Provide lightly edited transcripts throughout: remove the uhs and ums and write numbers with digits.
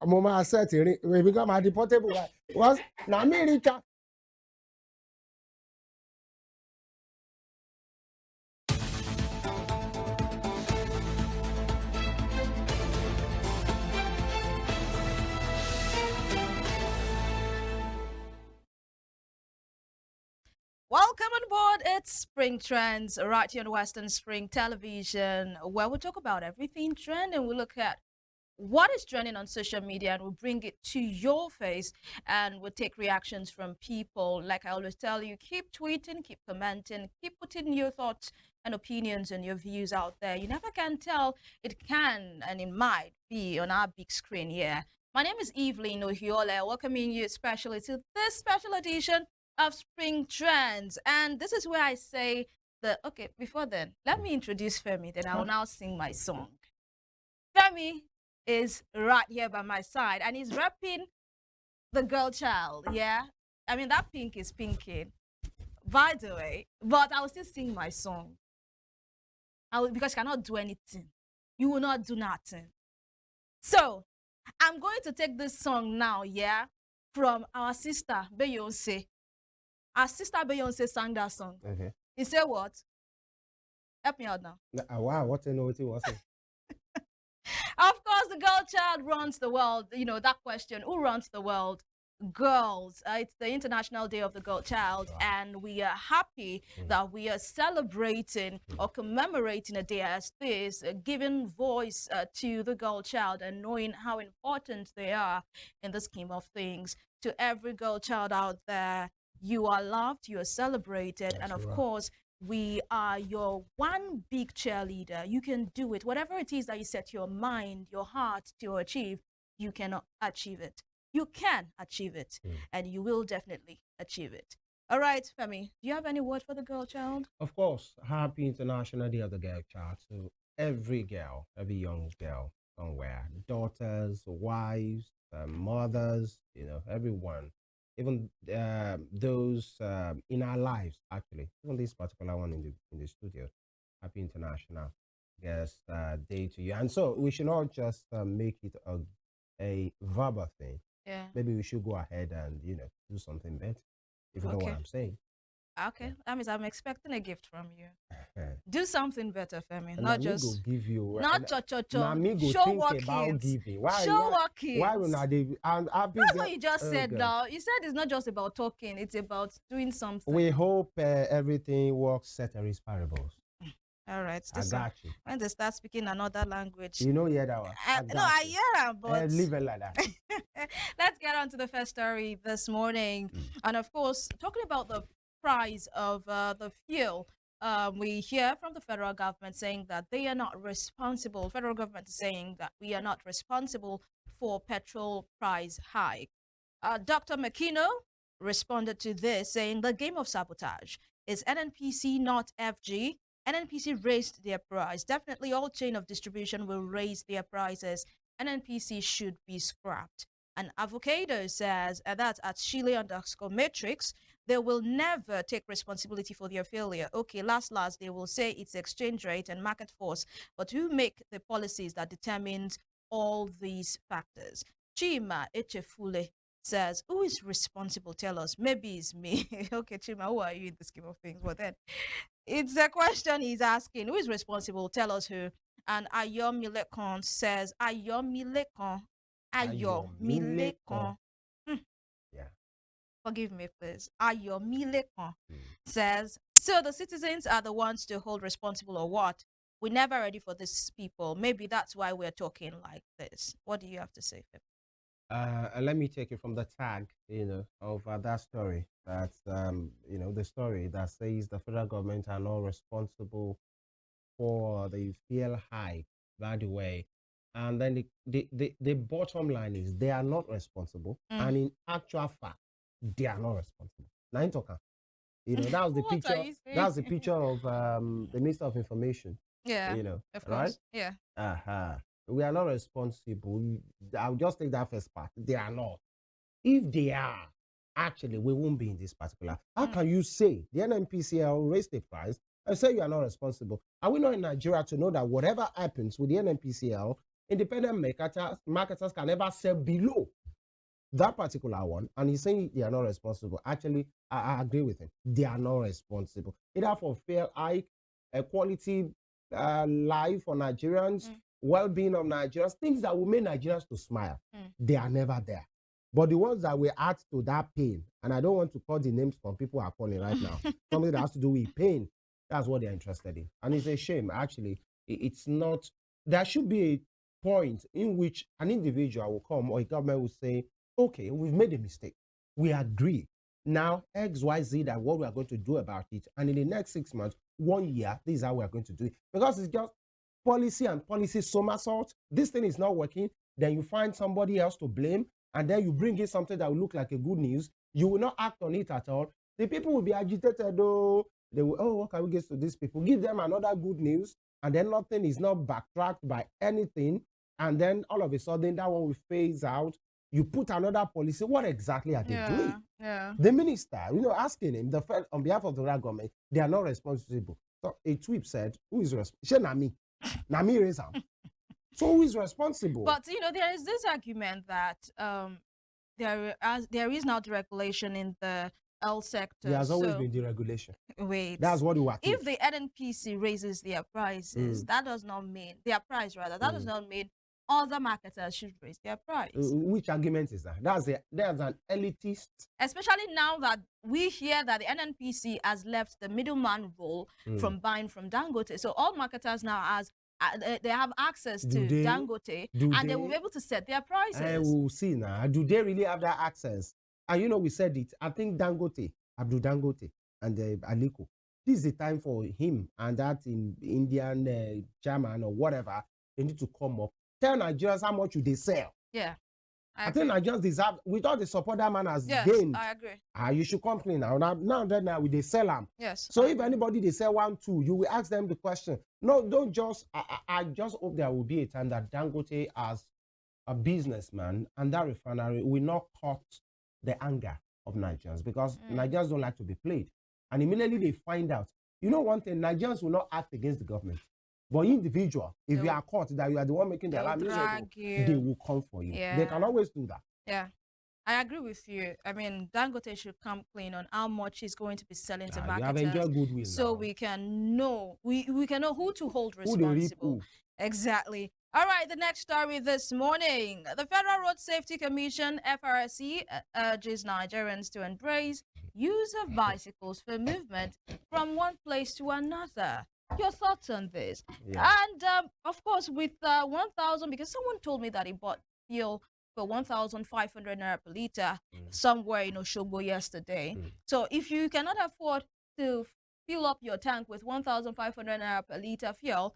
Mama said, we become a deportable. Was America. Welcome on board. It's Spring Trends right here on Western Spring Television, where we talk about everything trending. We look at what is trending on social media and we'll bring it to your face and we'll take reactions from people. Like I always tell you, keep tweeting, keep commenting, keep putting your thoughts and opinions and your views out there. You never can tell. It can and it might be on our big screen here. My name is Evelyn Ohiolei, welcoming you especially to this special edition of Spring Trends. And this is where I say okay, before then, let me introduce Femi, then I will now sing my song. Femi is right here by my side and he's repping the girl child, yeah? I mean, that pink is pinking, by the way, but I will still sing my song. Because you cannot do anything. You will not do nothing. So, I'm going to take this song now, yeah, from our sister, Beyonce. Our sister Beyonce sang that song. Okay. He said what? Help me out now. Wow, what a note it was. Of course, the girl child runs the world. You know, that question, who runs the world? Girls. It's the International Day of the Girl Child, and we are happy that we are celebrating or commemorating a day as this, giving voice to the girl child and knowing how important they are in the scheme of things. To every girl child out there, you are loved, you are celebrated, and of course, we are your one big cheerleader. You can do it. Whatever it is that you set your mind, your heart to achieve, you can achieve it. You can achieve it, and you will definitely achieve it. All right, Femi, do you have any word for the girl child? Of course, happy International Day of the Girl Child to every girl, every young girl somewhere, daughters, wives, mothers, everyone, even those in our lives, actually, even this particular one in the studio. Happy International Day to you. And so we should not just make it a verbal thing. Yeah. Maybe we should go ahead and do something better. If you know what I'm saying. Okay, that means I'm expecting a gift from you. Do something better, Femi. And not just go give you. Not cho. Me go show think what about kids. giving. Why? Show what kids. Why will not they? And that's what you just said. Now you said it's not just about talking; it's about doing something. We hope everything works ceteris paribus. All right. I got you. When they start speaking another language. You know, yeah, that one. I hear them, but leave it like that. Let's get on to the first story this morning. And of course, talking about the price of the fuel, we hear from the federal government saying that they are not responsible. Federal government is saying that we are not responsible for petrol price hike. Dr. McKinnon responded to this saying the game of sabotage is NNPC, not FG. NNPC raised their price. Definitely all chain of distribution will raise their prices. NNPC should be scrapped. And Avocado says, and that's at Chile_Matrix, they will never take responsibility for their failure. Okay, last, they will say it's exchange rate and market force, but who make the policies that determines all these factors? Chima Echefule says, who is responsible? Tell us. Maybe it's me. Okay, Chima, who are you in the scheme of things? But then it's a question he's asking. Who is responsible? Tell us who. And Ayomilekon says, Ayomilekon. Yeah. Forgive me, please. Ayomilekon says, so the citizens are the ones to hold responsible or what? We're never ready for these people. Maybe that's why we're talking like this. What do you have to say, Phil? Let me take it from the tag, of that story. That's, the story that says the federal government are not responsible for the fuel hike, by the way. And then the bottom line is they are not responsible. And in actual fact, they are not responsible. Now, that was the picture. That's the picture of the Minister of Information. Yeah. Of course. Right? Yeah. We are not responsible. I'll just take that first part. They are not. If they are, actually, we won't be in this particular. How can you say the NNPCL raised the price and say you are not responsible? Are we not in Nigeria to know that whatever happens with the NNPCL, independent marketers can never sell below that particular one. And he's saying they are not responsible. Actually, I agree with him. They are not responsible. Either for fair hike, quality life for Nigerians, well-being of Nigerians, things that will make Nigerians to smile. They are never there. But the ones that will add to that pain, and I don't want to call the names from people who are calling right now, something that has to do with pain, that's what they're interested in. And it's a shame, actually. It's not, there should be a point in which an individual will come or a government will say, okay, we've made a mistake. We agree. Now, XYZ, that what we are going to do about it. And in the next 6 months, 1 year, this is how we are going to do it. Because it's just policy and policy somersault. This thing is not working. Then you find somebody else to blame. And then you bring in something that will look like a good news. You will not act on it at all. The people will be agitated, though. They will, oh, what can we get to these people? Give them another good news. And then nothing is not backtracked by anything. And then all of a sudden, that one will phase out. You put another policy. What exactly are they doing? Yeah. The minister, asking him on behalf of the federal government, they are not responsible. So a tweet said, "Who is responsible? Nami, Nami raise him. So who is responsible?" But there is this argument that there is now deregulation in the health sector. There has always been deregulation. Wait, that's what you are. If the NNPC raises their prices, that does not mean their price rather. That does not mean other marketers should raise their price. Which argument is that? That's an elitist. Especially now that we hear that the NNPC has left the middleman role from buying from Dangote. So all marketers now they have access to Dangote, and they will be able to set their prices. And we'll see now. Do they really have that access? And we said it. I think Abdul Dangote, and Aliko. This is the time for him and that Indian chairman or whatever. They need to come up. Tell Nigerians how much they sell. Yeah. I think Nigerians deserve, with all the support that man has gained. I agree. You should complain now. Now they sell them. Yes. So if anybody they sell 1, 2, you will ask them the question. No, don't just. I just hope there will be a time that Dangote, as a businessman, and that refinery will not cut the anger of Nigerians, because Nigerians don't like to be played. And immediately they find out. One thing, Nigerians will not act against the government. But individual, if you are caught that you are the one making the alarm, they will come for you. Yeah. They can always do that. Yeah, I agree with you. I mean, Dangote should come clean on how much he's going to be selling to marketers. You have enjoyed goodwill so now. We can know we can know who to hold responsible. Exactly. All right, the next story this morning. The Federal Road Safety Commission, Frsc, urges Nigerians to embrace use of bicycles for movement from one place to another. Your thoughts on this? Yeah. And of course, with 1,000, because someone told me that he bought fuel for 1,500 naira per liter somewhere in Oshogbo yesterday. So if you cannot afford to fill up your tank with 1,500 naira per liter fuel,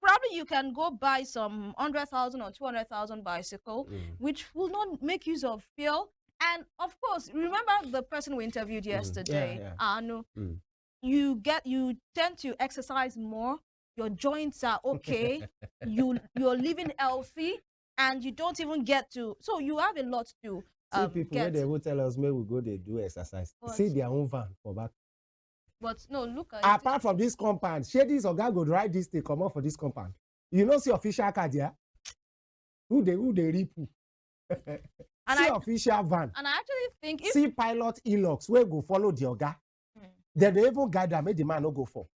probably you can go buy some 100,000 or 200,000 bicycle, which will not make use of fuel. And of course, remember the person we interviewed yesterday, Anu. You tend to exercise more, your joints are okay, you're living healthy, and you don't even get to, so you have a lot to see people where they will tell us, may we go, they do exercise. See their own van for back. But no, look at apart from this compound, Shadys or guy go ride this thing, come out for this compound. See official card here? Who they rip? See official van. And I actually think see pilot e-locks where go follow the Oga. Then they even guide that made the man not go for.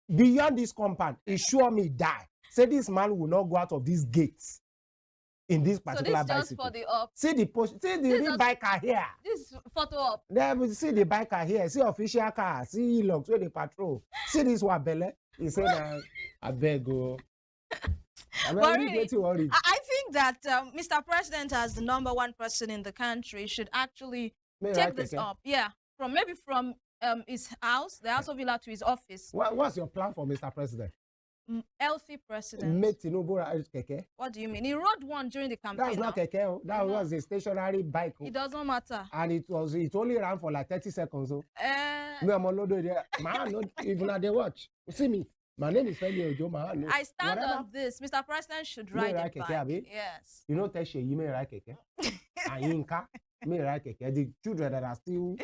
Beyond this compound, it sure me die. Say this man will not go out of these gates in this particular so this bicycle. Just for the up. See the push. See the real biker here. This photo up. Then see the biker here. See official car. See e-locks where they patrol. See this one belle. He said, "I beg go." I think that Mr. President, as the #1 person in the country, should actually take this up. Yeah. From his house, the House of Villa, to his office. What's your plan for Mr. President? Healthy president. What do you mean? He rode one during the campaign. That's not keke. That was a stationary bike. It doesn't matter. And it only ran for like 30 seconds. Even they watch. See me. My name is Femi Ojo. I stand on this. Mr. President should ride a bike. Yes. You know, Teshe, you may ride keke. And Inka may ride keke. The children that are still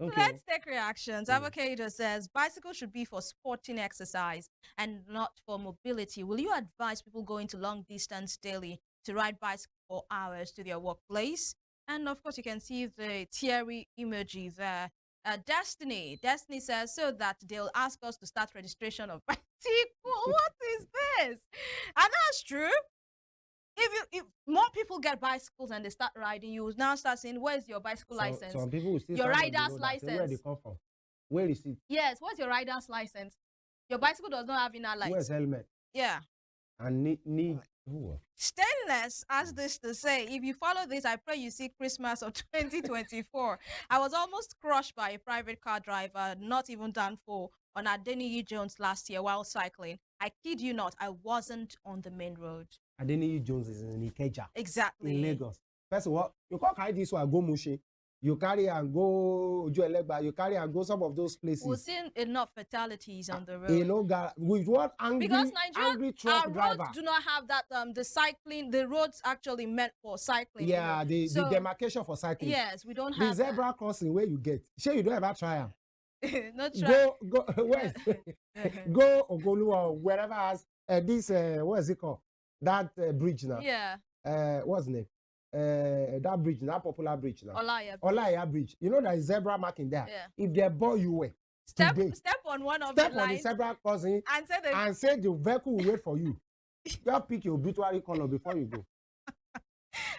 Okay. Let's take reactions. Avocado says bicycle should be for sporting exercise and not for mobility. Will you advise people going to long distance daily to ride bicycle for hours to their workplace? And of course, you can see the teary emoji there. Destiny says so that they'll ask us to start registration of bicycle. What is this? And that's true. If more people get bicycles and they start riding, you will now start saying, "Where's your bicycle license? Some people will still Your stand on the rider's road and say, where they license." come from? Where is it? Yes, what's your rider's license? Your bicycle does not have inner lights. Where's helmet? Yeah. And need. Oh. Stainless has this to say, if you follow this, I pray you see Christmas of 2024. I was almost crushed by a private car driver, not even done for, on Adeniyi Jones last year while cycling. I kid you not, I wasn't on the main road. Adeniyi Jones is in Ikeja. Exactly. In Lagos. First of all, you can't carry this one go Mushin. You carry and go Ohiolei, you carry and go some of those places. We've seen enough fatalities on the road. You know, with what angry, because Nigeria, angry truck our driver. roads do not have that the roads actually meant for cycling. Yeah, the demarcation for cycling. Yes, we don't have the zebra crossing where you get. Sure, you don't ever try them. Not try. Go where? Go Ogolu or wherever has this what is it called? That bridge now. Yeah. What's the name? That bridge, that popular bridge now. Ohiolei bridge. You know there is zebra marking there. Yeah. If they bore you way, step on one of step the lines. Step on the zebra crossing and say the vehicle will wait for you. Just pick your obituary color before you go.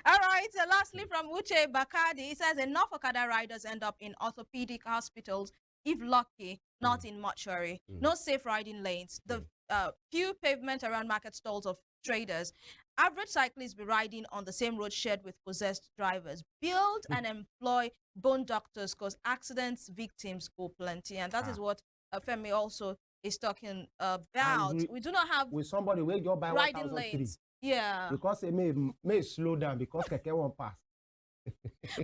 All right. So lastly, from Uche Bakadi, it says enough Okada riders end up in orthopedic hospitals, if lucky, not in mortuary. No safe riding lanes. The few pavement around market stalls of traders. Average cyclists be riding on the same road shared with possessed drivers. Build and employ bone doctors because accidents victims go plenty. And that is what Femi also is talking about. We do not have with somebody where you buy riding lanes. Yeah. Because it may slow down because keke won't pass.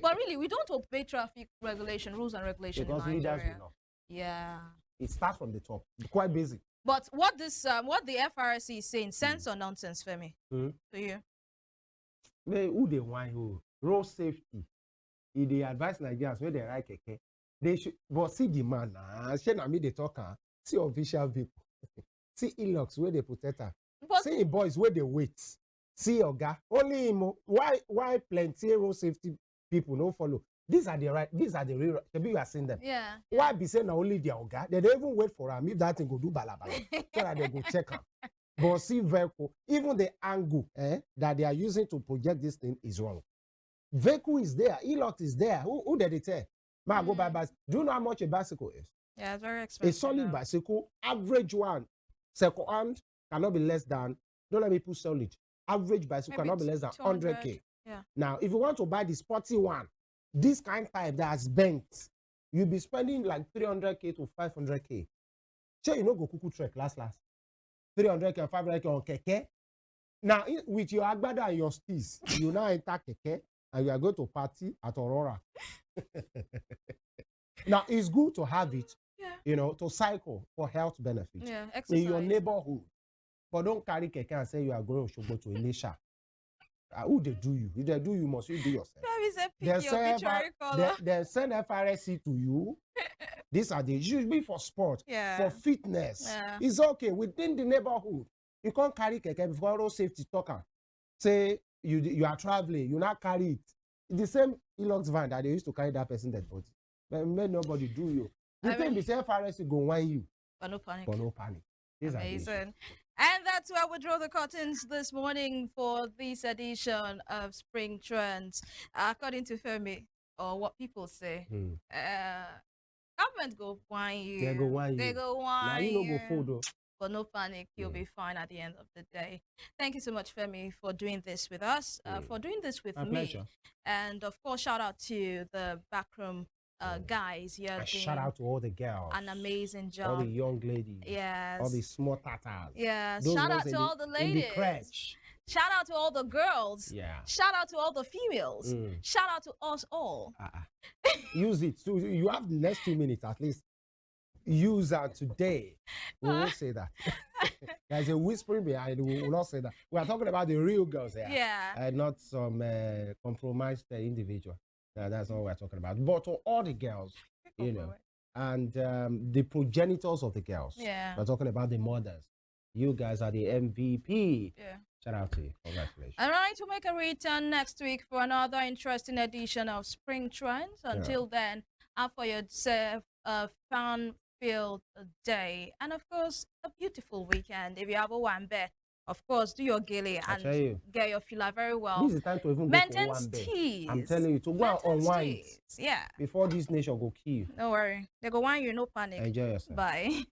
But really, we don't obey traffic regulation, rules and regulations because in Nigeria. leaders will not. Yeah. It starts from the top. Quite basic. But what the Frsc is saying, sense or nonsense, Femi? To you? Who they want who? Road safety. If they advise Nigerians when they ride keke, they should. But see the man, Shena me they talk. See official people. See Elox where they protect her. See boys where they wait. See Oga. Only him. Why plenty road safety people no follow? These are the real. Maybe you are seeing them. Yeah. Why be saying only their Oga? They don't even wait for them. If that thing go do balabala, so that they go check them. But see vehicle, even the angle that they are using to project this thing is wrong. Vehicle is there. E-lock is there. Who did it tell? Man, go buy bicycle. Do you know how much a bicycle is? Yeah, it's very expensive. A solid bicycle, average one, second hand, cannot be less than, don't let me put solid. Average bicycle maybe cannot be less than 100K. Yeah. Now, if you want to buy the sporty one, this kind of type that has bent, you'll be spending like 300K to 500K. Sure, you know, go cuckoo trek last. 300K and 500K on keke. Now, with your agbada and your steez, you now enter keke and you are going to party at Aurora. Now, it's good to have it, you know, to cycle for health benefits in your neighborhood. But don't carry keke and say you are going to go to Elisha. Who they do you? If they do you, must you do yourself. They send FRSC to you. These are the usually for sport, for fitness. It's okay within the neighborhood. You can't carry keke before road safety talker. Say you are traveling, you not carry it. It's the same Elox van that they used to carry that person dead body. But may nobody do you. The thing is FRSC go whine you. But no panic. But no panic. Amazing. And that's where we draw the curtains this morning for this edition of Spring Trends. According to Femi, or what people say, government go whine you. They go whine you. They go whine now you. Know go fold though. But no panic, you'll be fine at the end of the day. Thank you so much, Femi, for doing this with us, for doing this with me. Pleasure. And of course, shout out to the backroom guys. Yeah, shout out to all the girls. An amazing job. All the young ladies. Yes. All the small tatas. Yeah. Shout out to all the ladies. In the crèche. Shout out to all the girls. Yeah. Shout out to all the females. Shout out to us all. Use it. So you have the next 2 minutes at least. Use that today. We won't say that. There's a whispering behind. We will not say that. We are talking about the real girls here. Yeah. Not some compromised individual. That's all we're talking about. But to all the girls, Oh, you know, boy. and the progenitors of the girls. Yeah. We're talking about the mothers. You guys are the MVP. Yeah. Shout out to you. Congratulations. All right, we'll make a return next week for another interesting edition of Spring Trends. Until then, have for yourself a fun-filled day and, of course, a beautiful weekend. If you have a one bed, of course, do your gilly I tell and you, get your filler very well. this is the time to even go for Maintain one bed. steez. I'm telling you, to go and Maintain unwind steez. Yeah. before this nation go kill you. Don't worry. They go whine you, no panic. Enjoy yourself. Bye.